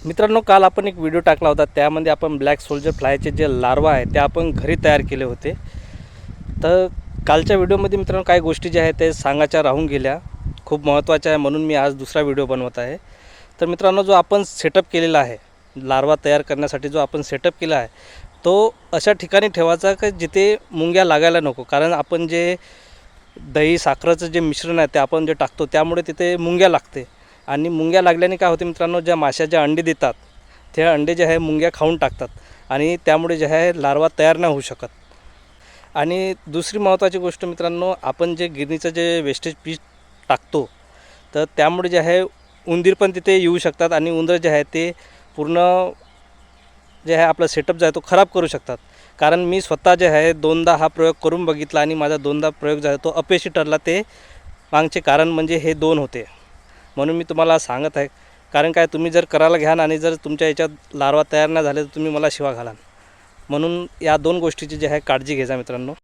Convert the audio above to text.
मित्रांनो, काल आपण एक व्हिडिओ टाकला होता. त्यामध्ये आपण ब्लॅक सोल्जर फ्लायचे जे लार्वा आहे ते आपण घरी तयार केले होते. तर कालच्या व्हिडिओमध्ये मित्रांनो काही गोष्टी ज्या आहेत ते सांगायच्या राहून गेल्या, खूप महत्त्वाच्या आहे, म्हणून मी आज दुसरा व्हिडिओ बनवत आहे. तर मित्रांनो, जो आपण सेटअप केलेला आहे लार्वा तयार करण्यासाठी, जो आपण सेटअप केला आहे तो अशा ठिकाणी ठेवायचा की जिथे मुंग्या लागायला नको. कारण आपण जे दही साखरेचं जे मिश्रण आहे ते आपण जे टाकतो त्यामुळे तिथे मुंग्या लागते. आणि मुंग्या लागल्याने काय होते मित्रांनो, ज्या माश्या ज्या अंडे देतात ते अंडे जे आहे मुंग्या खाऊन टाकतात आणि त्यामुळे जे आहे लार्वा तयार नाही होऊ शकत. आणि दुसरी महत्त्वाची गोष्ट मित्रांनो, आपण जे गिरणीचं जे वेस्टेज पीठ टाकतो तर त्यामुळे जे आहे उंदीर पण तिथे येऊ शकतात आणि उंदर जे आहे ते पूर्ण जे आहे आपला सेटअप जो आहे तो खराब करू शकतात. कारण मी स्वतः जे आहे दोनदा हा प्रयोग करून बघितला आणि माझा दोनदा प्रयोग जो आहे तो अपयशी ठरला. ते मागचे कारण म्हणजे हे दोन होते, म्हणून मी तुम्हाला सांगत आहे. कारण काय, तुम्ही जर करायला घ्याल आणि जर तुमच्या याच्यात लार्वा तयार नाही झाले तर तुम्ही मला शिवा घालाल. म्हणून या दोन गोष्टीची जी आहे काळजी घ्यायचा मित्रांनो.